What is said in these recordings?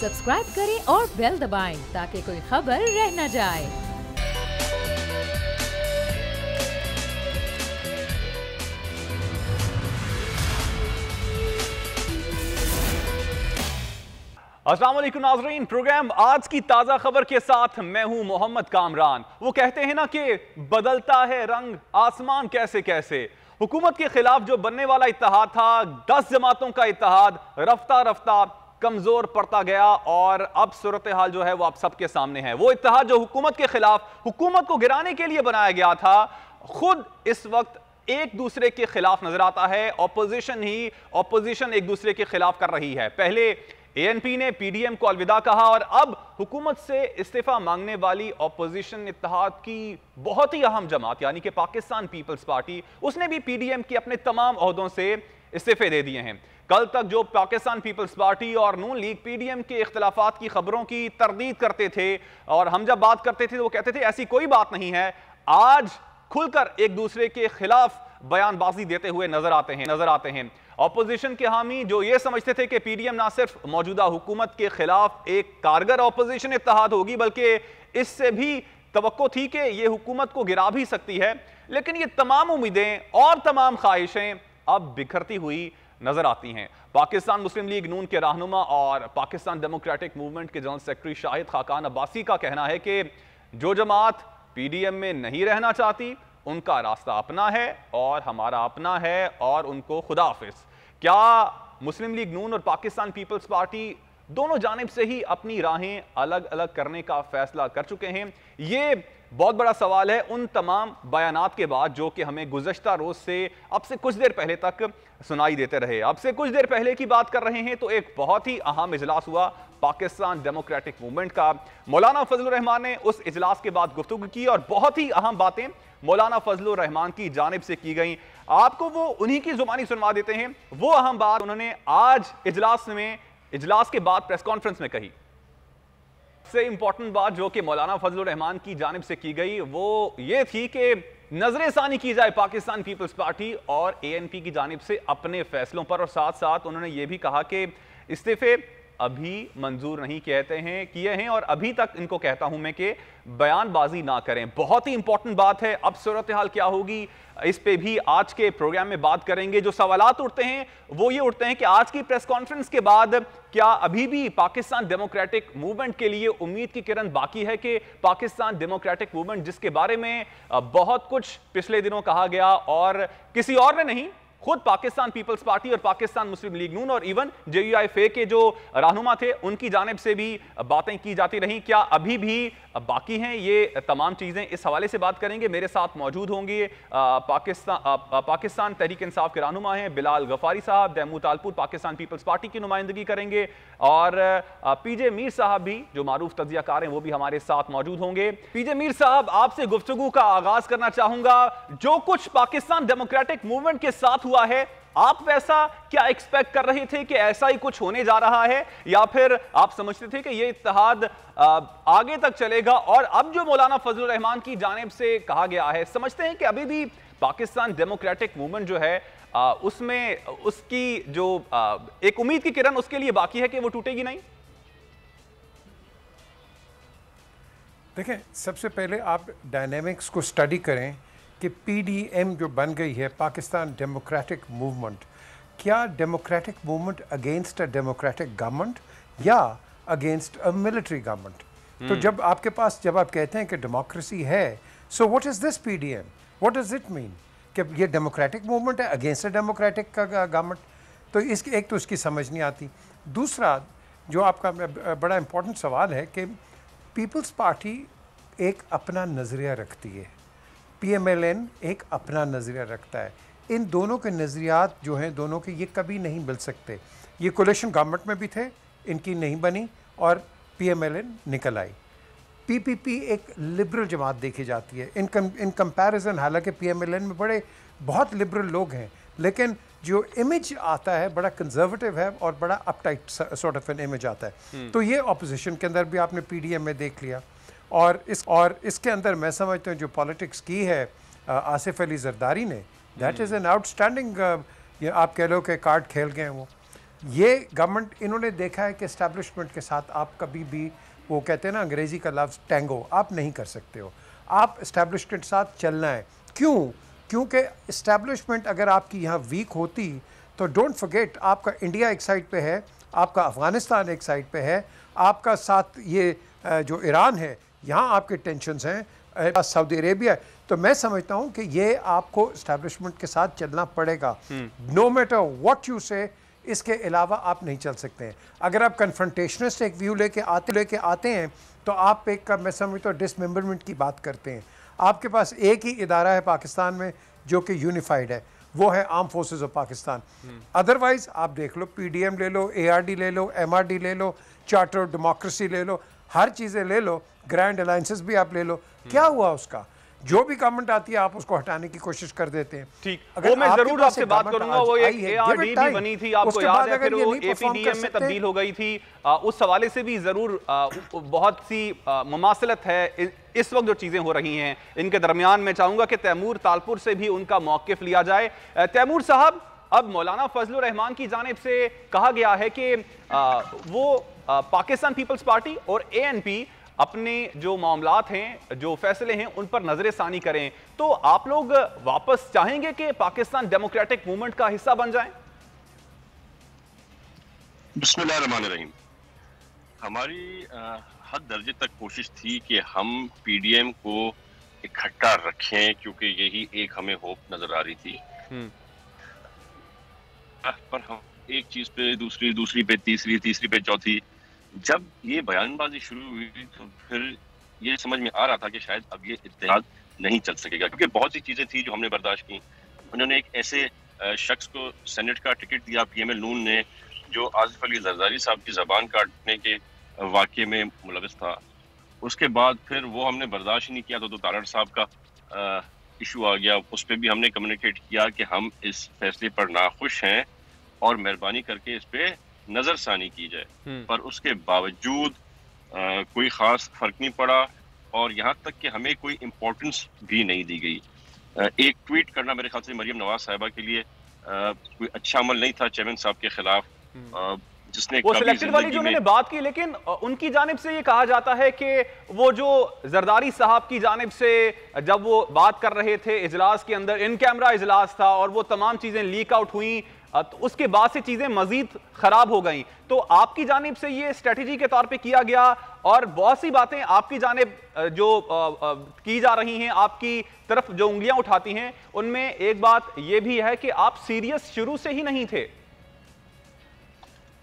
Subscribe करें और bell दबाएं ताकि कोई खबर रह न जाए। अस्सलाम वालेकुम नाज़रीन, प्रोग्राम आज की ताज़ा खबर के साथ मैं हूं मोहम्मद कामरान। वो कहते हैं ना कि बदलता है रंग आसमान कैसे कैसे। हुकूमत के खिलाफ जो बनने वाला इत्तेहाद था, 10 जमातों का इत्तेहाद, रफ्ता रफ्ता कमजोर पड़ता गया और अब सूरत हाल जो है वो आप सबके सामने है। वो इत्तेहाद जो हुकूमत के खिलाफ, हुकूमत को गिराने के लिए बनाया गया था, खुद इस वक्त एक दूसरे के खिलाफ नजर आता है। ऑपोजिशन एक दूसरे के खिलाफ कर रही है। पहले एएनपी ने पीडीएम को अलविदा कहा और अब हुकूमत से इस्तीफा मांगने वाली ऑपोजिशन इत्तेहाद की बहुत ही अहम जमात यानी कि पाकिस्तान पीपल्स पार्टी, उसने भी पीडीएम की अपने तमाम ओहदों से इस्तीफे दे दिए हैं। कल तक जो पाकिस्तान पीपल्स पार्टी और नून लीग पीडीएम के इख्तिलाफात की खबरों की तरदीद करते थे और हम जब बात करते थे तो वो कहते थे ऐसी कोई बात नहीं है, आज खुलकर एक दूसरे के खिलाफ बयानबाजी देते हुए नजर आते हैं। ऑपोजिशन के हामी जो ये समझते थे कि पीडीएम ना सिर्फ मौजूदा हुकूमत के खिलाफ एक कारगर ऑपोजिशन इत्तेहाद होगी बल्कि इससे भी तवक्को थी कि ये हुकूमत को गिरा भी सकती है, लेकिन ये तमाम उम्मीदें और तमाम ख्वाहिशें अब बिखरती हुई नजर आती हैं। पाकिस्तान मुस्लिम लीग नून के रहनुमा और पाकिस्तान डेमोक्रेटिक मूवमेंट के जनरल सेक्रेटरी शाहिद खाकान अब्बासी का कहना है कि जो जमात पीडीएम में नहीं रहना चाहती उनका रास्ता अपना है और हमारा अपना है और उनको खुदा हाफिज। क्या मुस्लिम लीग नून और पाकिस्तान पीपल्स पार्टी दोनों जानिब से ही अपनी राहें अलग अलग करने का फैसला कर चुके हैं? ये बहुत बड़ा सवाल है उन तमाम बयानात के बाद जो कि हमें गुज़श्ता रोज से अब से कुछ देर पहले तक सुनाई देते रहे। अब से कुछ देर पहले की बात कर रहे हैं तो एक बहुत ही अहम इजलास हुआ पाकिस्तान डेमोक्रेटिक मूवमेंट का। मौलाना फजलुर रहमान ने उस इजलास के बाद गुफ्तगू की और बहुत ही अहम बातें मौलाना फजलुर रहमान की जानिब से की गई। आपको वो उन्हीं की जुबानी सुनवा देते हैं। वो अहम बात उन्होंने आज इजलास के बाद प्रेस कॉन्फ्रेंस में कही। सबसे इंपॉर्टेंट बात जो कि मौलाना फजलुर रहमान की जानिब से की गई वो ये थी कि नजरसानी की जाए पाकिस्तान पीपल्स पार्टी और एएनपी की जानिब से अपने फैसलों पर, और साथ साथ उन्होंने ये भी कहा कि इस्तीफे अभी मंजूर नहीं किए हैं और अभी तक इनको कहता हूं मैं कि बयानबाजी ना करें। बहुत ही इंपॉर्टेंट बात है। अब सूरत हाल क्या होगी इस पे भी आज के प्रोग्राम में बात करेंगे। जो सवालात उठते हैं वो ये उठते हैं कि आज की प्रेस कॉन्फ्रेंस के बाद क्या अभी भी पाकिस्तान डेमोक्रेटिक मूवमेंट के लिए उम्मीद की किरण बाकी है कि पाकिस्तान डेमोक्रेटिक मूवमेंट जिसके बारे में बहुत कुछ पिछले दिनों कहा गया और किसी और ने नहीं, खुद पाकिस्तान पीपल्स पार्टी और पाकिस्तान मुस्लिम लीग नून और इवन जेयूआईएफ के जो रहनुमा थे उनकी जानिब से भी बातें की जाती रहीं, क्या अभी भी बाकी हैं? ये तमाम चीज़ें इस हवाले से बात करेंगे। मेरे साथ मौजूद होंगे पाकिस्तान तहरीक इंसाफ के रहनुमा हैं बिलाल गफारी साहब, दैमू तालपुर पाकिस्तान पीपल्स पार्टी की नुमाइंदगी करेंगे और पीजे मीर साहब भी जो मारूफ तज्जियाकार हैं वो भी हमारे साथ मौजूद होंगे। पीजे मीर साहब, आपसे गुफ्तगू का आगाज करना चाहूंगा। जो कुछ पाकिस्तान डेमोक्रेटिक मूवमेंट के साथ हुआ है, आप वैसा क्या एक्सपेक्ट कर रहे थे कि ऐसा ही कुछ होने जा रहा है या फिर आप समझते थे कि यह इत्तेहाद आगे तक चलेगा? और अब जो मौलाना फजलुर रहमान की जानिब से कहा गया है, समझते हैं कि अभी भी पाकिस्तान डेमोक्रेटिक मूवमेंट जो है उसमें उसकी जो एक उम्मीद की किरण उसके लिए बाकी है कि वो टूटेगी नहीं? देखें, सबसे पहले आप डायनेमिक्स को स्टडी करें कि पीडीएम जो बन गई है पाकिस्तान डेमोक्रेटिक मूवमेंट, क्या democratic movement against a democratic government या अगेंस्ट अ मिलिट्री गवर्नमेंट? तो जब आप कहते हैं कि डेमोक्रेसी है, so what is this PDM, what does it mean कि ये डेमोक्रेटिक मूवमेंट है अगेंस्ट अ डेमोक्रेटिक गवर्नमेंट? तो इसकी समझ नहीं आती। दूसरा जो आपका बड़ा इंपॉर्टेंट सवाल है कि पीपल्स पार्टी एक अपना नज़रिया रखती है, पीएमएलएन एक अपना नज़रिया रखता है। इन दोनों के नज़रियात जो हैं दोनों के ये कभी नहीं मिल सकते। ये कोलिशन गवर्नमेंट में भी थे, इनकी नहीं बनी और पीएमएलएन निकल आई। पीपीपी एक लिबरल जमात देखी जाती है इन कंपैरिजन। हालांकि पीएमएलएन में बहुत लिबरल लोग हैं, लेकिन जो इमेज आता है बड़ा कंजर्वेटिव है और बड़ा uptight sort of an image आता है। तो ये ऑपोजिशन के अंदर भी आपने पीडीएम में देख लिया और इसके अंदर मैं समझता हूँ जो पॉलिटिक्स की है आसिफ अली जरदारी ने, दैट इज़ एन आउटस्टैंडिंग, आप कह लो कि कार्ड खेल गए वो। ये गवर्नमेंट, इन्होंने देखा है कि एस्टैब्लिशमेंट के साथ आप कभी भी, वो कहते हैं ना अंग्रेजी का लफ्ज़ टैंगो, आप नहीं कर सकते हो। आप एस्टैब्लिशमेंट के साथ चलना है। क्यों? क्योंकि एस्टैब्लिशमेंट अगर आपकी यहाँ वीक होती तो डोंट फॉरगेट, आपका इंडिया एक साइड पे है, आपका अफ़गानिस्तान एक साइड पे है, आपका साथ ये जो ईरान है, यहाँ आपके टेंशन्स हैं, सऊदी अरेबिया। तो मैं समझता हूँ कि ये आपको एस्टैब्लिशमेंट के साथ चलना पड़ेगा, नो मैटर व्हाट यू से। इसके अलावा आप नहीं चल सकते हैं। अगर आप कन्फ्रंटेशनिस्ट एक व्यू लेके आते हैं तो आप एक मैं समझता हूँ डिसमेंबरमेंट की बात करते हैं। आपके पास एक ही इदारा है पाकिस्तान में जो कि यूनिफाइड है, वो है arm forces of Pakistan. Otherwise आप देख लो, पीडीएम ले लो, एआरडी ले लो, एमआरडी ले लो, चार्टर ऑफ डेमोक्रेसी ले लो, हर चीज़ें ले लो, ग्रैंड अलायंसेस भी आप ले लो। क्या हुआ उसका? जो भी गवर्नमेंट आती है आप उसको हटाने की कोशिश कर देते हैं। ठीक, वो मैं जरूर आपसे बात करूंगा। वो एक एआरडी भी बनी थी, आपको याद है, फिर वो एपीडीएम में तब्दील हो गई थी। उस हवाले से भी जरूर बहुत सी मुमासलत है इस वक्त जो चीजें हो रही हैं इनके दरमियान। मैं चाहूंगा कि तैमूर तालपुर से भी उनका मौकिफ लिया जाए। तैमूर साहब, अब मौलाना फजलुर रहमान की जानिब से कहा गया है कि वो पाकिस्तान पीपल्स पार्टी और एएनपी अपने जो मामलात हैं, जो फैसले हैं, उन पर नजरसानी करें। तो आप लोग वापस चाहेंगे कि पाकिस्तान डेमोक्रेटिक मूवमेंट का हिस्सा बन जाएं? बिस्मिल्लाहिर्रहमानिर्रहीम। हमारी हद दर्जे तक कोशिश थी कि हम पीडीएम को इकट्ठा रखें, क्योंकि यही एक हमें होप नजर आ रही थी। पर हम एक चीज पे दूसरी पे तीसरी पे चौथी, जब ये बयानबाजी शुरू हुई तो फिर ये समझ में आ रहा था कि शायद अब ये इत्तेहाद नहीं चल सकेगा, क्योंकि बहुत सी चीजें थी जो हमने बर्दाश्त की। उन्होंने एक ऐसे शख्स को सेनेट का टिकट दिया, पीएमएल नून ने, जो आसिफ अली जरदारी साहब की जबान काटने के वाक़े में मुलविस था। उसके बाद फिर वो हमने बर्दाश्त नहीं किया तो तारड़ साहब का इशू आ गया। उस पर भी हमने कम्युनिकेट किया कि हम इस फैसले पर नाखुश हैं और मेहरबानी करके इस पे नजरसानी की जाए। पर उसके बावजूद कोई खास फर्क नहीं पड़ा और यहाँ तक कि हमें कोई इम्पोर्टेंस भी नहीं दी गई। एक ट्वीट करना मेरे ख्याल से मरियम नवाज साहिबा के लिए कोई अच्छा अमल नहीं था चेयरमैन साहब के खिलाफ, जिसने वो सिलेक्टेड वाली जो उन्होंने बात की। लेकिन उनकी जानिब से ये कहा जाता है कि वो जो जरदारी साहब की जानिब से जब वो बात कर रहे थे इजलास के अंदर, इन कैमरा इजलास था और वो तमाम चीजें लीक आउट हुई, तो उसके बाद से चीजें मजीद खराब हो गई। तो आपकी जानिब से ये स्ट्रेटेजी के तौर पे किया गया और बहुत सी बातें आपकी जानिब जो की जा रही हैं, आपकी तरफ जो उंगलियां उठाती हैं, उनमें एक बात ये भी है कि आप सीरियस शुरू से ही नहीं थे।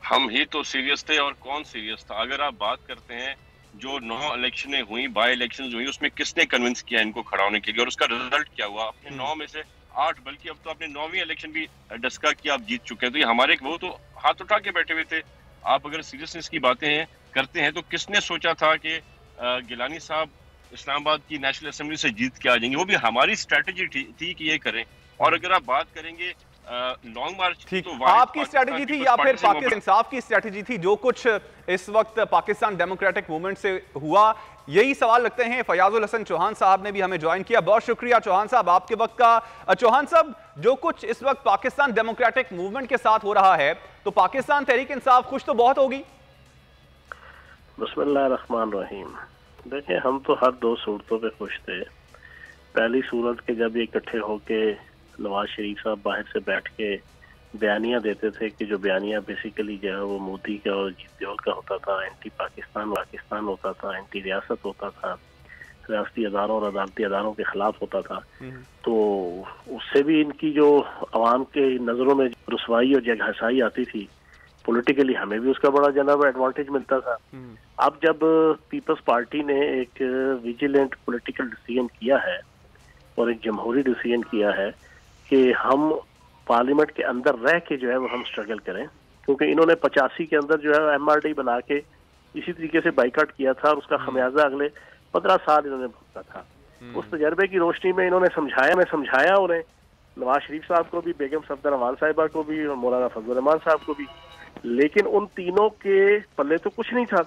हम ही तो सीरियस थे, और कौन सीरियस था? अगर आप बात करते हैं जो 9 इलेक्शनें हुई, बाई इलेक्शंस हुई, उसमें किसने कन्विंस किया इनको खड़ा होने के लिए, और उसका रिजल्ट क्या हुआ? अपने 9 में से 8, बल्कि अब तो आपने 9वीं इलेक्शन भी डस्का किया, आप जीत चुके हैं। तो ये हमारे वो तो हाथ उठा के बैठे हुए थे। आप अगर सीरियसनेस की बातें करते हैं तो किसने सोचा था कि गिलानी साहब इस्लामाबाद की नेशनल असेंबली से जीत के आ जाएंगे? वो भी हमारी स्ट्रेटेजी थी कि ये करें। और अगर आप बात करेंगे लॉन्ग मार्च, तो आपकी स्ट्रेटेजी थी या फिर पाकिस्तान इंसाफ की स्ट्रेटेजी थी? जो कुछ इस वक्त पाकिस्तान डेमोक्रेटिक मूवमेंट से हुआ, यही सवाल लगते हैं। फयाजुल हसन चौहान साहब ने भी हमें ज्वाइन किया, बहुत शुक्रिया चौहान साहब आपके वक्त का। चौहान साहब, जो कुछ इस वक्त पाकिस्तान डेमोक्रेटिक मूवमेंट के साथ हो रहा है, तो पाकिस्तान तहरीक इंसाफ खुश तो बहुत होगी। बिस्मिल्लाहिर्रहमानिर्रहीम। देखिए, हम तो हर 2 सूरतों पे खुश थे। पहली सूरत के जब ये इकट्ठे होके नवाज शरीफ साहब बाहर से बैठ के बयानियां देते थे कि जो बयानियां बेसिकली जो है वो मोदी का और जीत का होता था, एंटी पाकिस्तान होता था, एंटी रियासत होता था, रियासती अदारों और अदालती अदारों के खिलाफ होता था। तो उससे भी इनकी जो अवाम के नज़रों में रुसवाई और जगहसाई आती थी, पॉलिटिकली हमें भी उसका बड़ा जनाब एडवांटेज मिलता था। अब जब पीपल्स पार्टी ने एक विजिलेंट पॉलिटिकल डिसीजन किया है और एक जमहूरी डिसीजन किया है कि हम पार्लियामेंट के अंदर रह के जो है वो हम स्ट्रगल करें, क्योंकि इन्होंने 85 के अंदर जो है एमआरडी बना के इसी तरीके से बाइकाट किया था और उसका खमियाजा अगले 15 साल इन्होंने भुगता था। उस तजर्बे की रोशनी में इन्होंने समझाया उन्हें, नवाज शरीफ साहब को भी, बेगम सफदर अमान साहिबा को भी और मौलाना फजलुर रहमान साहब को भी। लेकिन उन तीनों के पल्ले तो कुछ नहीं था,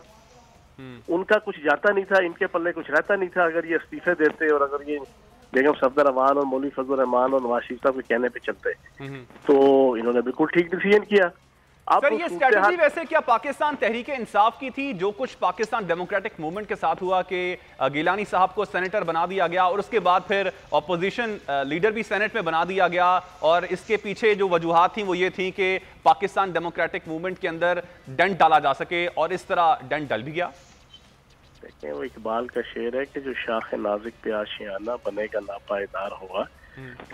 उनका कुछ जाता नहीं था, इनके पल्ले कुछ रहता नहीं था। अगर ये इस्तीफे देते और अगर ये बेगम सफदर अमान और मौलवी फजलुर रहमान और नवाज शरीफ साहब के कहने पे चलते, तो इन्होंने बिल्कुल ठीक डिसीजन किया। सर ये स्ट्रेटजी वैसे क्या पाकिस्तान तहरीक इंसाफ की थी, जो कुछ पाकिस्तान डेमोक्रेटिक मूवमेंट के साथ हुआ कि गिलानी साहब को सेनेटर बना दिया गया और उसके बाद फिर ऑपोजिशन लीडर भी सेनेट में बना दिया गया, और इसके पीछे जो वजूहात थी वो ये थी कि पाकिस्तान डेमोक्रेटिक मूवमेंट के अंदर डंट डाला जा सके, और इस तरह डंट डल भी गया? देखें, वो इकबाल का शेर है कि जो शाख नाजिक पे आशियाना बनेगा नापायदार होगा।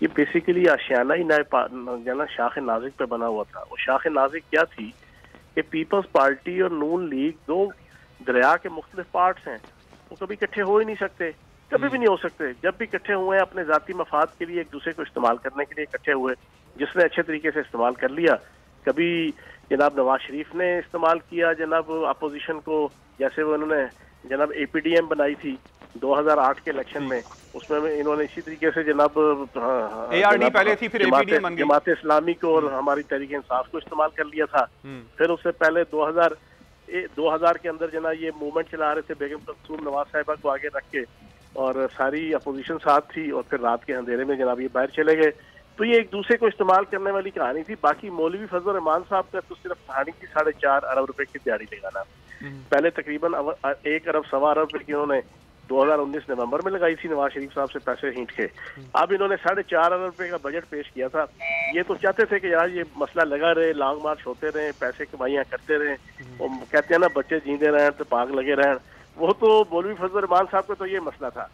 ये बेसिकली आशियाना ही ना शाख नाजिक पे बना हुआ था। वो शाख नाजिक क्या थी कि पीपल्स पार्टी और नून लीग दो दरिया के मुख्तलिफ पार्ट्स हैं, वो कभी इकट्ठे हो ही नहीं सकते, कभी भी नहीं हो सकते। जब भी इकट्ठे हुए हैं अपने जाती मफाद के लिए एक दूसरे को इस्तेमाल करने के लिए इकट्ठे हुए, जिसने अच्छे तरीके से इस्तेमाल कर लिया। कभी जनाब नवाज शरीफ ने इस्तेमाल किया जनाब अपोजिशन को, जैसे वो उन्होंने जनाब APDM बनाई थी 2008 के इलेक्शन में, उसमें इन्होंने इसी तरीके से जनाब ARD पहले थी, फिर APDM बन गई, जमात इस्लामी को और हमारी तहरीक इंसाफ को इस्तेमाल कर लिया था। फिर उससे पहले 2000 के अंदर जनाब ये मूवमेंट चला रहे थे बेगम कलसूम नवाज साहिबा को आगे रख के, और सारी अपोजिशन साथ थी, और फिर रात के अंधेरे में जनाब ये बाहर चले गए। तो ये एक दूसरे को इस्तेमाल करने वाली कहानी थी। बाकी मौलवी फजल रहमान साहब का तो सिर्फ कहानी थी 4.5 अरब रुपए की दिहाड़ी लगाना। पहले तकरीबन 1 अरब सवा अरब रुपए की उन्होंने 2019 नवंबर में लगाई थी नवाज शरीफ साहब से पैसे हींट के। अब इन्होंने 4.5 अरब रुपए का बजट पेश किया था। ये तो चाहते थे कि यार ये मसला लगा रहे, लॉन्ग मार्च होते रहे, पैसे कमाइयाँ करते रहे, वो कहते हैं ना बच्चे जींदे रहें तो पाग लगे रहें। वो तो मौलवी फजल रहमान साहब का तो ये मसला था।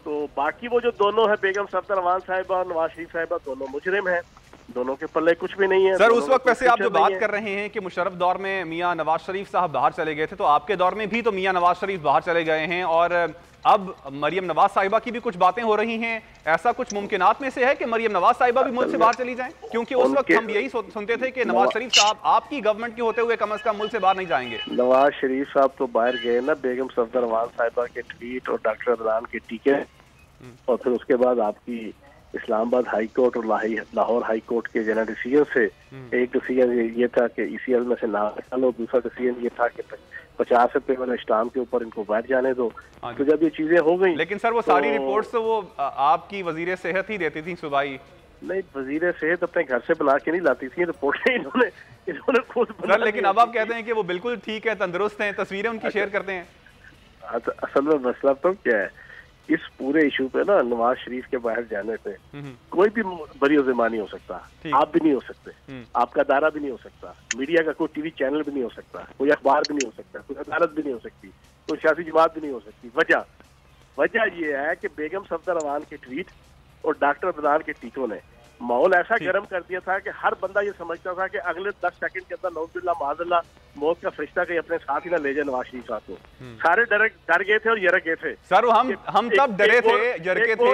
तो बाकी वो जो दोनों है बेगम सफदर रहमान साहिबा और नवाज शरीफ साहिबा, दोनों मुजरिम हैं, दोनों के पल्ले कुछ भी नहीं है। सर उस वक्त वैसे आप जो बात कर रहे हैं कि मुशर्रफ दौर में मियां नवाज शरीफ साहब बाहर चले गए थे, तो आपके दौर में भी तो मियां नवाज शरीफ बाहर चले गए हैं, और अब मरियम नवाज साहिबा की भी कुछ बातें हो रही हैं। ऐसा कुछ मुमकिनात में से है कि मरियम नवाज साहिबा भी मुल्क से बाहर चली जाएं? क्योंकि उस वक्त हम यही सुनते थे कि नवाज शरीफ साहब आपकी गवर्नमेंट के होते हुए कम से कम मुल्क से बाहर नहीं जाएंगे। नवाज शरीफ साहब तो बाहर गए ना, बेगम सफदर रहमान साहिबा के ट्वीट और डॉक्टर अदनान के टीके, और फिर उसके बाद आपकी इस्लामाबाद हाई कोर्ट और लाहौर हाई कोर्ट के जनरल डिसीजन से एक डिसीजन ये था कि ECL में से ना निकालो, दूसरा डिसीजन ये था कि 50 रुपए वाले स्टाम्प के ऊपर इनको बैठ जाने दो। तो जब ये चीजें हो गई, लेकिन सर वो सारी रिपोर्ट्स तो वो आपकी वजीर सेहत ही देती थी सुबाई। नहीं, वजीर सेहत अपने घर से बना के नहीं लाती थी रिपोर्टें, इन्होंने खुद सर। लेकिन अब आप कहते हैं कि वो बिल्कुल ठीक है, तंदुरुस्त हैं, तस्वीरें उनकी शेयर करते हैं। असल में मसला तो क्या है, इस पूरे इशू पे ना नवाज शरीफ के बाहर जाने से कोई भी बरी-ओ-ज़िम्मा नहीं हो सकता। आप भी नहीं हो सकते, आपका दायरा भी नहीं हो सकता, मीडिया का कोई TV चैनल भी नहीं हो सकता, कोई अखबार भी नहीं हो सकता, कोई अदालत भी नहीं हो सकती, कोई सियासी जमात भी नहीं हो सकती। वजह ये है कि बेगम सफदर रहमान के ट्वीट और डॉक्टर अदनान के टीकों ने माहौल ऐसा गर्म कर दिया था कि हर बंदा ये समझता था कि अगले 10 सेकंड के अंदर नौजुल्ला माजल्ला मौत का फरिश्ता कहीं अपने साथ ही ना ले जाए नवाज शरीफ साहब को। सारे डर गए थे और यरक गए थे। सर हम तब डरे थे, जरके थे,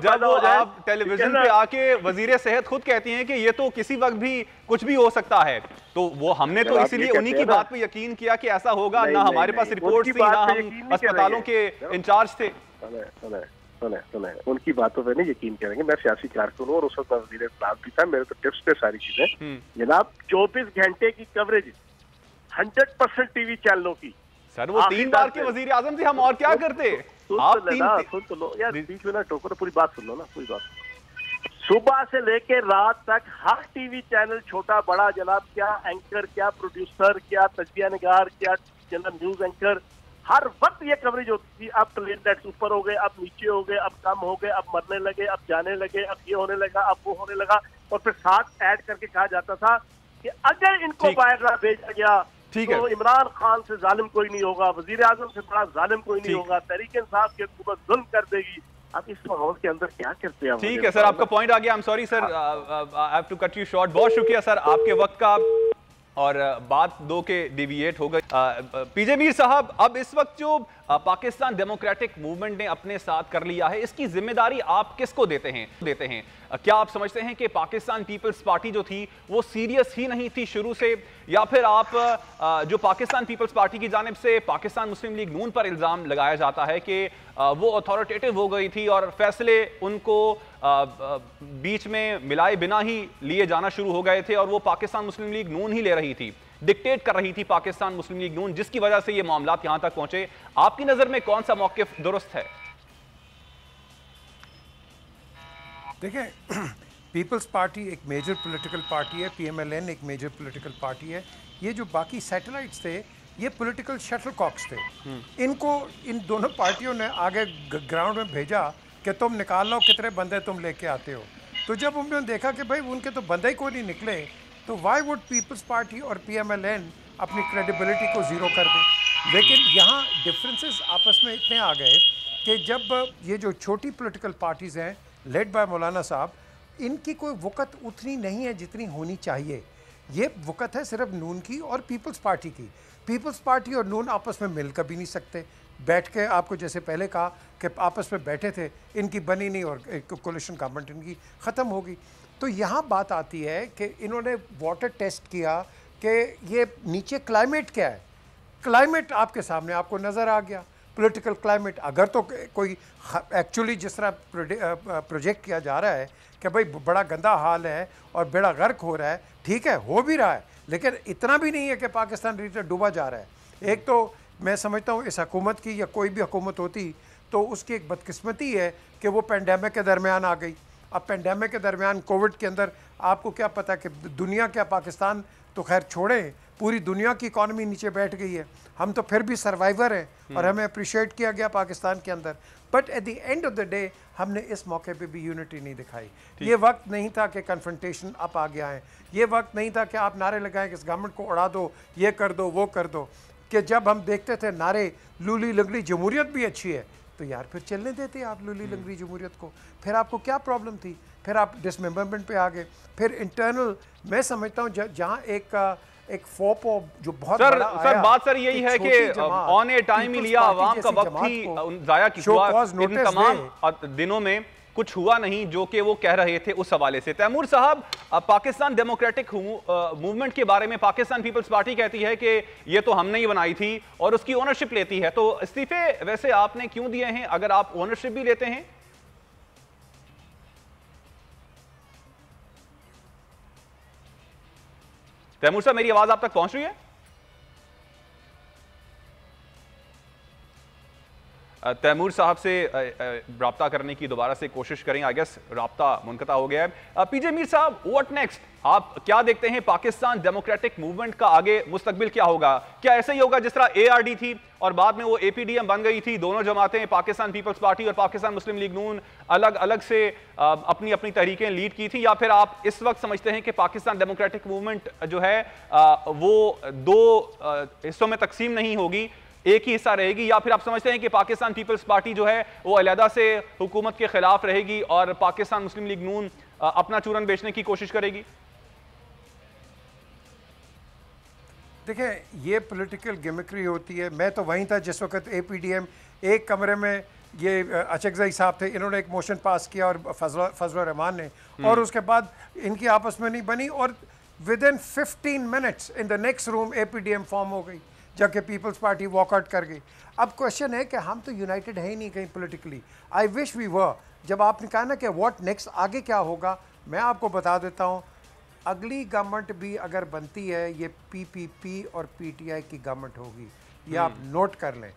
जब वो आप टेलीविजन पे आके वजीर सेहत खुद कहती हैं कि ये तो किसी वक्त भी कुछ भी हो सकता है। तो वो हमने तो इसीलिए उन्हीं की बात पे यकीन किया कि ऐसा होगा। ना हमारे पास रिपोर्ट थी, ना हम अस्पतालों के इंचार्ज थे। सुने उनकी बातों पे नहीं यकीन करेंगे। मैं सियासी कारकुन हूँ और उस वक्त वजीर इत्तलात भी था, मेरे तो टिप्स पे सारी चीजें। जनाब 24 घंटे की कवरेज 100% TV चैनलों की। सर वो 3 बार के वजीर आजम थे, हम और क्या करते? आप सुन तो लो यार, बीच में ना टोको, पूरी बात सुन लो ना, पूरी बात। सुबह से लेके रात तक हर TV चैनल, छोटा बड़ा जनाब, क्या एंकर, क्या प्रोड्यूसर, क्या तजबिया निगार, क्या जनाब न्यूज एंकर, हर वक्त ये कवरेज होती थी। अब प्लेटलेट्स ऊपर हो गए, अब नीचे हो गए, अब कम हो गए, अब मरने लगे, अब जाने लगे, अब ये होने लगा, अब वो होने लगा, और फिर साथ ऐड करके कहा जाता था कि अगर इनको बाहर ना भेजा गया तो इमरान खान से जालिम कोई नहीं होगा, वजीर आजम से बड़ा जालिम कोई नहीं होगा, तहरीक इंसाफ की हुकूमत जुल्म कर देगी। अब इस माहौल के अंदर क्या करते हैं? ठीक है सर, आपका पॉइंट आ गया। I am sorry sir, I have to cut you short. बहुत शुक्रिया सर आपके वक्त का, और बात 2 के डिविएट हो गई। पीजे मीर साहब, अब इस वक्त जो पाकिस्तान डेमोक्रेटिक मूवमेंट ने अपने साथ कर लिया है, इसकी जिम्मेदारी आप किसको देते हैं? क्या आप समझते हैं कि पाकिस्तान पीपल्स पार्टी जो थी वो सीरियस ही नहीं थी शुरू से, या फिर आप जो पाकिस्तान पीपल्स पार्टी की जानिब से पाकिस्तान मुस्लिम लीग नून पर इल्ज़ाम लगाया जाता है कि वो अथॉरिटेटिव हो गई थी और फैसले उनको बीच में मिलाए बिना ही लिए जाना शुरू हो गए थे, और वो पाकिस्तान मुस्लिम लीग नून ही ले रही थी, डिक्टेट कर रही थी पाकिस्तान मुस्लिम लीग नून, जिसकी वजह से ये मामलात यहां तक पहुंचे? आपकी नजर में कौन सा मौक़िफ़ दुरुस्त है? देखिए, पीपल्स पार्टी एक मेजर पॉलिटिकल पार्टी है, PMLN एक मेजर पॉलिटिकल पार्टी है। ये जो बाकी सैटेलाइट्स थे ये पॉलिटिकल शटलकॉक्स थे। इनको इन दोनों पार्टियों ने आगे ग्राउंड में भेजा कि तुम निकाल लो कितने बंदे तुम लेके आते हो। तो जब उन्होंने देखा कि भाई उनके तो बंदे ही कोई नहीं निकले, तो वाई वुड पीपल्स पार्टी और PMLN अपनी क्रेडिबिलिटी को ज़ीरो कर दें। लेकिन यहाँ डिफरेंसेस आपस में इतने आ गए कि जब ये जो छोटी पॉलिटिकल पार्टीज़ हैं लेड बाय मौलाना साहब, इनकी कोई वक़्त उतनी नहीं है जितनी होनी चाहिए। ये वक़्त है सिर्फ नून की और पीपल्स पार्टी की। पीपल्स पार्टी और नून आपस में मिल कभी नहीं सकते। बैठ के आपको जैसे पहले कहा कि आपस में बैठे थे, इनकी बनी नहीं और कोलिशन गवर्नमेंट इनकी ख़त्म होगी। तो यहाँ बात आती है कि इन्होंने वाटर टेस्ट किया कि ये नीचे क्लाइमेट क्या है। क्लाइमेट आपके सामने आपको नज़र आ गया, पॉलिटिकल क्लाइमेट। अगर तो कोई एक्चुअली जिस तरह प्रोजेक्ट किया जा रहा है कि भाई बड़ा गंदा हाल है और बेड़ा गर्क हो रहा है, ठीक है, हो भी रहा है, लेकिन इतना भी नहीं है कि पाकिस्तान रीजन डूबा जा रहा है। एक तो मैं समझता हूँ इस हुकूमत की या कोई भी हुकूमत होती तो उसकी एक बदकिस्मती है कि वो पेंडेमिक के दरमियान आ गई। अब पेंडेमिक के दरमियान कोविड के अंदर आपको क्या पता कि दुनिया क्या, पाकिस्तान तो खैर छोड़ें, पूरी दुनिया की इकॉनमी नीचे बैठ गई है। हम तो फिर भी सर्वाइवर हैं और हमें अप्रिशिएट किया गया पाकिस्तान के अंदर। But at the end of the day हमने इस मौके पे भी यूनिटी नहीं दिखाई। ये वक्त नहीं था कि कन्फ्रंटेशन आप आ गया है, ये वक्त नहीं था कि आप नारे लगाएं कि इस गवर्नमेंट को उड़ा दो, ये कर दो, वो कर दो। कि जब हम देखते थे नारे लूली लंगड़ी जमहूरियत भी अच्छी है, तो यार फिर चलने देते आप लूली लंगड़ी जमहूरियत को। फिर आपको क्या प्रॉब्लम थी? फिर आप डिसमेंबरमेंट पे आ गए। फिर इंटरनल मैं समझता हूँ जहाँ एक फोपो जो बहुत सर, बड़ा सर आया, बात सर यही है कि ऑन ए टाइम ही लिया, आवाम का वक्त ही जाया किया। इन तमाम दिनों में कुछ हुआ नहीं जो कि वो कह रहे थे उस हवाले से। तैमूर साहब, पाकिस्तान डेमोक्रेटिक मूवमेंट के बारे में पाकिस्तान पीपल्स पार्टी कहती है कि ये तो हमने ही बनाई थी और उसकी ओनरशिप लेती है। तो इस्तीफे वैसे आपने क्यों दिए हैं अगर आप ओनरशिप भी लेते हैं? तैमूर साहब, मेरी आवाज आप तक पहुंच रही है? तैमूर साहब से राब्ता करने की दोबारा से कोशिश करें। आई गेस राब्ता मुनक़ता हो गया है। पीजे मीर साहब, व्हाट नेक्स्ट? आप क्या देखते हैं पाकिस्तान डेमोक्रेटिक मूवमेंट का आगे मुस्तकबिल क्या होगा? क्या ऐसे ही होगा जिस तरह ARD थी और बाद में वो APDM बन गई थी? दोनों जमातें, पाकिस्तान पीपल्स पार्टी और पाकिस्तान मुस्लिम लीग नून, अलग अलग से अपनी अपनी तहरीकें लीड की थी? या फिर आप इस वक्त समझते हैं कि पाकिस्तान डेमोक्रेटिक मूवमेंट जो है वो दो हिस्सों में तकसीम नहीं होगी, एक ही हिस्सा रहेगी? या फिर आप समझते हैं कि पाकिस्तान पीपल्स पार्टी जो है वो अलहदा से हुकूमत के खिलाफ रहेगी और पाकिस्तान मुस्लिम लीग नून अपना चूरन बेचने की कोशिश करेगी? देखिए, ये पॉलिटिकल गिमिक्री होती है। मैं तो वहीं था जिस वक्त APDM एक कमरे में ये अचकज़ई साहब थे, इन्होंने एक मोशन पास किया और फजल रहमान ने, और उसके बाद इनकी आपस में नहीं बनी और with in 15 minutes in the next room APDM form हो गई, जबकि पीपल्स पार्टी वॉकआउट कर गई। अब क्वेश्चन है कि हम तो यूनाइटेड है ही नहीं कहीं politically. I wish we were. जब आपने कहा ना कि व्हाट नेक्स्ट, आगे क्या होगा, मैं आपको बता देता हूँ। अगली गवर्नमेंट भी अगर बनती है, ये PPP और PTI की गवर्नमेंट होगी, ये आप नोट कर लें।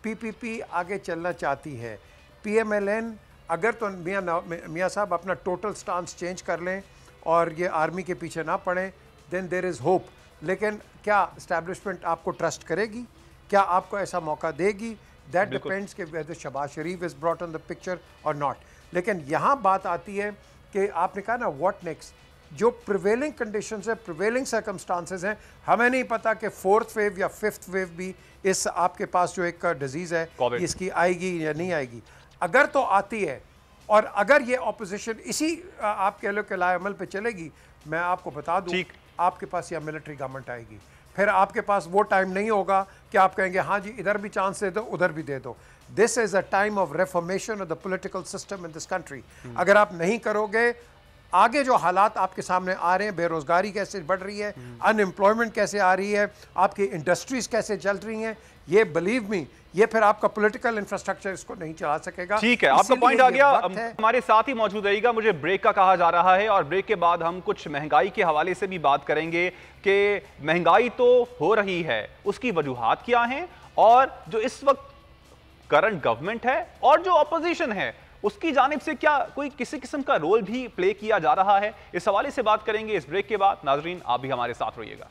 PPP आगे चलना चाहती है, PMLN अगर तो मियाँ साहब अपना टोटल स्टांस चेंज कर लें और ये आर्मी के पीछे ना पड़ें, देन देयर इज़ होप। लेकिन क्या इस्टेब्लिशमेंट आपको ट्रस्ट करेगी? क्या आपको ऐसा मौका देगी? दैट डिपेंड्स कि whether Shahbaz Sharif is brought on the picture और नॉट। लेकिन यहाँ बात आती है कि आपने कहा ना व्हाट नेक्स्ट, जो प्रिवेलिंग कंडीशंस है, प्रिवेलिंग सर्कमस्टांसेस हैं, हमें नहीं पता कि 4th वेव या 5th वेव भी इस आपके पास जो एक डिजीज़ है इसकी आएगी या नहीं आएगी। अगर तो आती है और अगर ये ऑपोजिशन इसी आप कह लो कि लाएअमल पे चलेगी, मैं आपको बता दूं आपके पास या मिलिट्री गवर्नमेंट आएगी। फिर आपके पास वो टाइम नहीं होगा कि आप कहेंगे हाँ जी इधर भी चांस दे दो उधर भी दे दो। This is a time of reformation of the political system in this country. अगर आप नहीं करोगे, आगे जो हालात आपके सामने आ रहे हैं, बेरोजगारी कैसे बढ़ रही है, अनएम्प्लॉयमेंट कैसे आ रही है, आपकी इंडस्ट्रीज कैसे चल रही हैं, ये बिलीव मी, ये फिर आपका पॉलिटिकल इंफ्रास्ट्रक्चर इसको नहीं चला सकेगा। ठीक है, आपका पॉइंट आ गया। हमारे साथ ही मौजूद रहेगा, मुझे ब्रेक का कहा जा रहा है और ब्रेक के बाद हम कुछ महंगाई के हवाले से भी बात करेंगे कि महंगाई तो हो रही है, उसकी वजूहात क्या हैं और जो इस वक्त करंट गवर्नमेंट है और जो ऑपोजिशन है उसकी जानिब से क्या कोई किसी किस्म का रोल भी प्ले किया जा रहा है? इस हवाले से बात करेंगे इस ब्रेक के बाद। नाजरीन, आप भी हमारे साथ रहिएगा।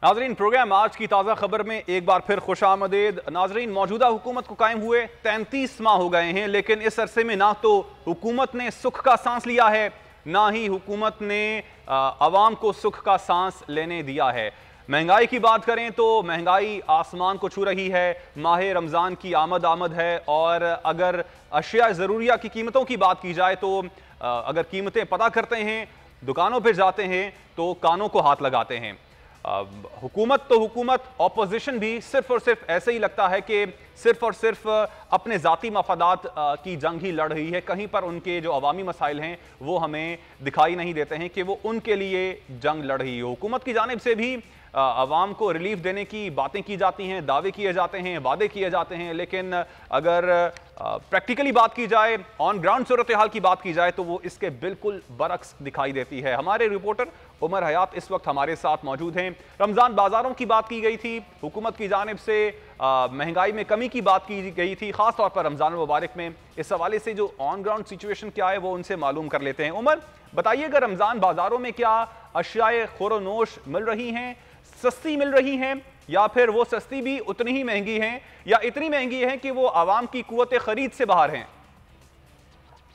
नाजरीन, प्रोग्राम आज की ताज़ा खबर में एक बार फिर खुशामदीद। नाजरीन, मौजूदा हुकूमत को कायम हुए 33 माह हो गए हैं, लेकिन इस अरसे में ना तो हुकूमत ने सुख का सांस लिया है, ना ही हुकूमत ने आवाम को सुख का सांस लेने दिया है। महंगाई की बात करें तो महंगाई आसमान को छू रही है। माह रमज़ान की आमद है, और अगर अशिया ज़रूरिया की कीमतों की बात की जाए तो अगर कीमतें पता करते हैं, दुकानों पर जाते हैं तो कानों को हाथ लगाते हैं। हुकूमत तो हुकूमत, ऑपोजिशन भी सिर्फ और सिर्फ ऐसे ही लगता है कि सिर्फ और सिर्फ अपने ज़ाती मफादात की जंग ही लड़ रही है। कहीं पर उनके जो अवामी मसाइल हैं वो हमें दिखाई नहीं देते हैं कि वो उनके लिए जंग लड़ रही है। हुकूमत की जानिब से भी अवाम को रिलीफ देने की बातें की जाती हैं, दावे किए जाते हैं, वादे किए जाते हैं, लेकिन अगर प्रैक्टिकली बात की जाए, ऑन ग्राउंड सूरत हाल की बात की जाए तो वो इसके बिल्कुल बरक्स दिखाई देती है। हमारे रिपोर्टर उमर हयात इस वक्त हमारे साथ मौजूद हैं। रमज़ान बाज़ारों की बात की गई थी, हुकूमत की जानिब से महंगाई में कमी की बात की गई थी, ख़ास तौर पर रमज़ान मुबारक में। इस हवाले से जो ऑन ग्राउंड सिचुएशन क्या है वो उनसे मालूम कर लेते हैं। उमर, बताइएगा, रमज़ान बाज़ारों में क्या अशियाए खुरोनोश मिल रही हैं, सस्ती मिल रही हैं, या फिर वो सस्ती भी उतनी ही महंगी हैं, या इतनी महंगी हैं कि वो आवाम की कुव्वत खरीद से बाहर हैं?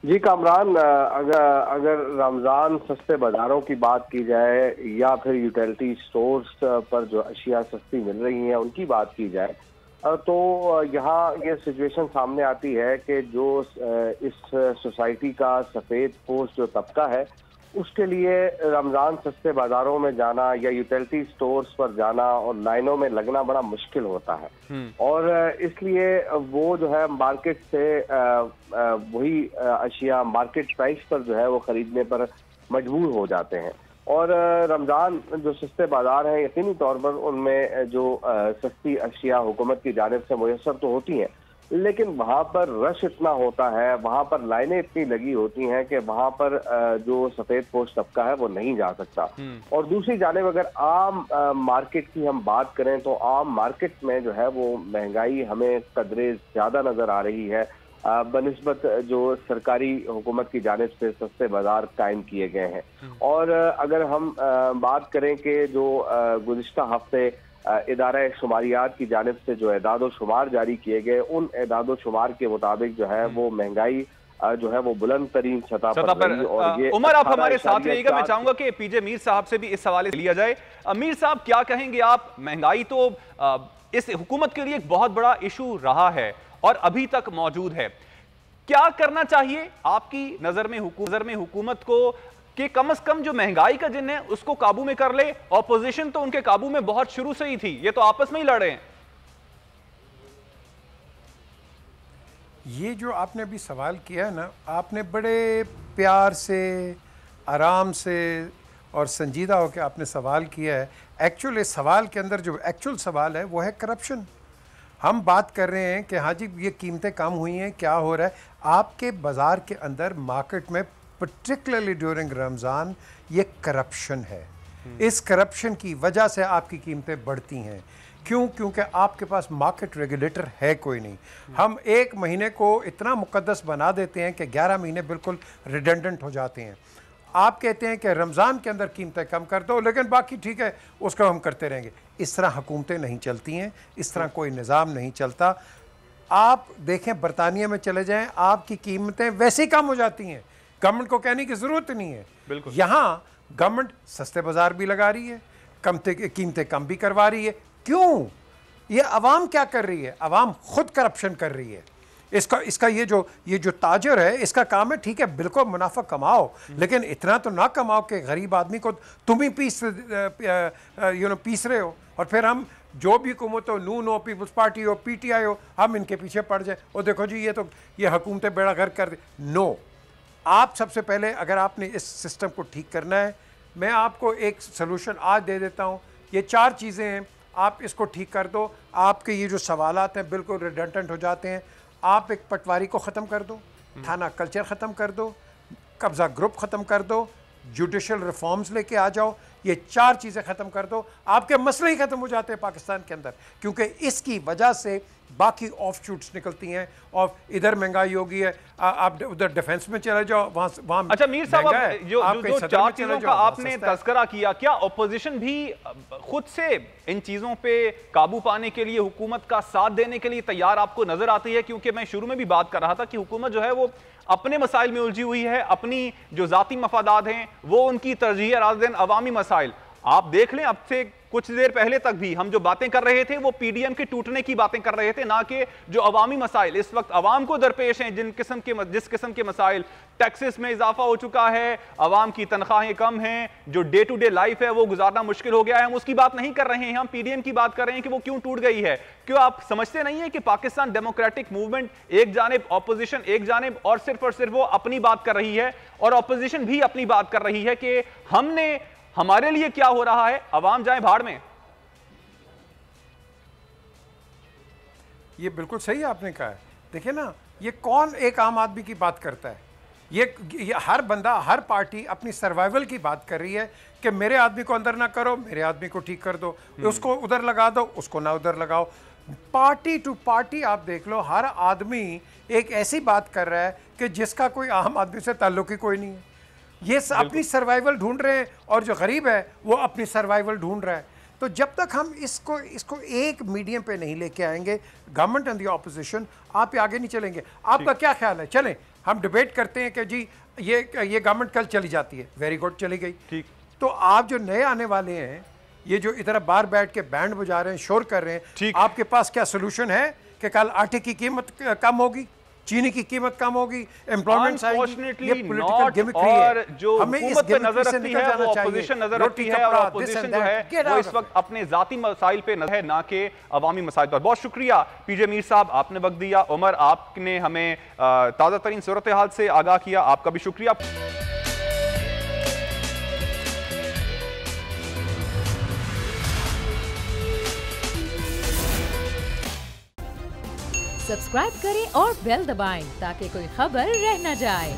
जी कामरान, अगर रमज़ान सस्ते बाज़ारों की बात की जाए या फिर यूटिलिटी स्टोर्स पर जो अशिया सस्ती मिल रही हैं उनकी बात की जाए, तो यहाँ ये सिचुएशन सामने आती है कि जो इस सोसाइटी का सफ़ेद पोस्ट जो तबका है उसके लिए रमज़ान सस्ते बाज़ारों में जाना या यूटिलिटी स्टोर्स पर जाना और लाइनों में लगना बड़ा मुश्किल होता है, और इसलिए वो जो है मार्केट से वही अशिया मार्केट प्राइस पर जो है वो खरीदने पर मजबूर हो जाते हैं। और रमज़ान जो सस्ते बाज़ार हैं, यकीनी तौर पर उनमें जो सस्ती अशिया हुकूमत की जानिब से मुयस्सर तो होती हैं, लेकिन वहाँ पर रश इतना होता है, वहाँ पर लाइनें इतनी लगी होती हैं कि वहाँ पर जो सफ़ेद पोश तबका है वो नहीं जा सकता। और दूसरी जानिब अगर आम मार्केट की हम बात करें तो आम मार्केट में जो है वो महंगाई हमें कदरे ज़्यादा नज़र आ रही है बनिस्बत जो सरकारी हुकूमत की जानिब से सस्ते बाज़ार कायम किए गए हैं। और अगर हम बात करें कि जो गुज़िश्ता हफ्ते इदारा शुमारियात की जानिब से जो एदाद शुमार जारी किए गए, उन एदाद शुमार के मुताबिक जो है वो महंगाई जो है वो बुलंद तरीन सतह पर रही। और ये उमर, आप हमारे साथ रहिएगा। मैं चाहूंगा कि पीजे मीर साहब से भी इस हवाले से लिया जाए। मीर साहब, क्या कहेंगे आप? महंगाई तो इस हुकूमत के लिए एक बहुत बड़ा इशू रहा है और अभी तक मौजूद है। क्या करना चाहिए आपकी नजर में हुकूमत को कि कम से कम जो महंगाई का जिन है उसको काबू में कर ले? ऑपोजिशन तो उनके काबू में बहुत शुरू से ही थी, ये तो आपस में ही लड़ रहे हैं। ये जो आपने अभी सवाल किया है ना, आपने बड़े प्यार से, आराम से और संजीदा होकर आपने सवाल किया है। एक्चुअल इस सवाल के अंदर जो एक्चुअल सवाल है वो है करप्शन। हम बात कर रहे हैं कि हाँ जी ये कीमतें कम हुई हैं, क्या हो रहा है आपके बाज़ार के अंदर, मार्केट में, पर्टिकुलरली ड्यूरिंग रमज़ान ये करप्शन है। इस करप्शन की वजह से आपकी कीमतें बढ़ती हैं। क्यों? क्योंकि आपके पास मार्केट रेगुलेटर है कोई नहीं। हम एक महीने को इतना मुकद्दस बना देते हैं कि 11 महीने बिल्कुल रिडेंडेंट हो जाते हैं। आप कहते हैं कि रमज़ान के अंदर कीमतें कम कर दो, लेकिन बाकी ठीक है उसका हम करते रहेंगे। इस तरह हुकूमतें नहीं चलती हैं, इस तरह कोई निज़ाम नहीं चलता। आप देखें बरतानिया में चले जाएं, आपकी कीमतें वैसे ही कम हो जाती हैं, गवर्नमेंट को कहने की ज़रूरत नहीं है। बिल्कुल। यहाँ गवर्नमेंट सस्ते बाज़ार भी लगा रही है, कीमतें कम भी करवा रही है। क्यों? ये अवाम क्या कर रही है? अवाम खुद करप्शन कर रही है। इसका ये जो ताजर है इसका काम है, ठीक है बिल्कुल मुनाफा कमाओ, लेकिन इतना तो ना कमाओ कि गरीब आदमी को तुम ही पीस रहे हो, और फिर हम जो भी हुकूमत हो, नून हो, पीपल्स पार्टी हो, PTI हो, हम इनके पीछे पड़ जाए और देखो जी ये हुकूमतें बेड़ा गर्क कर दे। नो, आप सबसे पहले अगर आपने इस सिस्टम को ठीक करना है, मैं आपको एक सलूशन आज दे देता हूँ। ये 4 चीज़ें हैं। आप इसको ठीक कर दो, आपके ये जो सवालात हैं बिल्कुल रिडंडेंट हो जाते हैं। आप एक पटवारी को ख़त्म कर दो, थाना कल्चर ख़त्म कर दो, कब्ज़ा ग्रुप ख़त्म कर दो, जुडिशल रिफॉर्म्स लेके आ जाओ, ये 4 चीज़ें ख़त्म कर दो, आपके मसले ही ख़त्म हो जाते हैं पाकिस्तान के अंदर। क्योंकि इसकी वजह से बाकी ऑफ शूट्स निकलती हैं और इधर महंगाई होगी है, आप उधर डिफेंस में चले जाओ, वहाँ अच्छा मीर साहब, जो 4 चीज़ों का आपने तज़किरा किया, क्या अपोजिशन भी खुद से इन चीज़ों पे काबू पाने के लिए, हुकूमत का साथ देने के लिए तैयार आपको नज़र आती है? क्योंकि मैं शुरू में भी बात कर रहा था कि हुकूमत जो है वो अपने मसाइल में उलझी हुई है, अपनी जो ज़ाती मफादात हैं वो उनकी तरजीह राज़ अवामी मसाइल। आप देख लें, अब से कुछ देर पहले तक भी हम जो बातें कर रहे थे वो पीडीएम के टूटने की बातें कर रहे थे, ना कि जो अवामी मसाइल इस वक्त अवाम को दरपेश हैं, जिस किस्म के मसाइल, टैक्सेस में इजाफा हो चुका है, अवाम की तनख्वाहें कम हैं, जो डे टू डे लाइफ है वो गुजारना मुश्किल हो गया है, हम उसकी बात नहीं कर रहे हैं, हम पीडीएम की बात कर रहे हैं कि वो क्यों टूट गई है। क्यों आप समझते नहीं है कि पाकिस्तान डेमोक्रेटिक मूवमेंट एक जानिब, ऑपोजिशन एक जानिब, और सिर्फ वो अपनी बात कर रही है और ऑपोजिशन भी अपनी बात कर रही है कि हमारे लिए क्या हो रहा है, अवाम जाए भाड़ में। ये बिल्कुल सही आपने कहा है। देखिए ना, ये कौन एक आम आदमी की बात करता है? ये हर बंदा, हर पार्टी अपनी सर्वाइवल की बात कर रही है कि मेरे आदमी को अंदर ना करो, मेरे आदमी को ठीक कर दो, उसको उधर लगा दो, उसको ना उधर लगाओ। पार्टी टू पार्टी आप देख लो, हर आदमी एक ऐसी बात कर रहा है कि जिसका कोई आम आदमी से ताल्लुक ही कोई नहीं है। ये अपनी सर्वाइवल ढूंढ रहे हैं और जो गरीब है वो अपनी सर्वाइवल ढूंढ रहा है। तो जब तक हम इसको एक मीडियम पे नहीं लेके आएंगे, गवर्नमेंट एंड द ऑपोजिशन, आप आगे नहीं चलेंगे। आपका क्या ख्याल है? चलें हम डिबेट करते हैं कि जी ये गवर्नमेंट कल चली जाती है, वेरी गुड, चली गई, ठीक। तो आप जो नए आने वाले हैं, ये जो इधर बाहर बैठ के बैंड बजा रहे हैं, शोर कर रहे हैं, आपके पास क्या सोल्यूशन है कि कल आटे की कीमत कम होगी, चीनी की कीमत कम होगी, एम्प्लॉयमेंट आएगी? ये पॉलिटिकल गिमिक्री है। जो हुकूमत पे नजर रखती है वो ऑपोजिशन नजर रखती है, और ऑपोजिशन जो है वो इस वक्त अपने जाती मसाइल पे नजर है, ना कि अवामी मसाइल पर। बहुत शुक्रिया पीजे मीर साहब, आपने वक्त दिया। उमर, आपने हमें ताज़ा तरीन सूरत हाल से आगाह किया, आपका भी शुक्रिया। सब्सक्राइब करें और बेल दबाएं ताकि कोई खबर रह न जाए।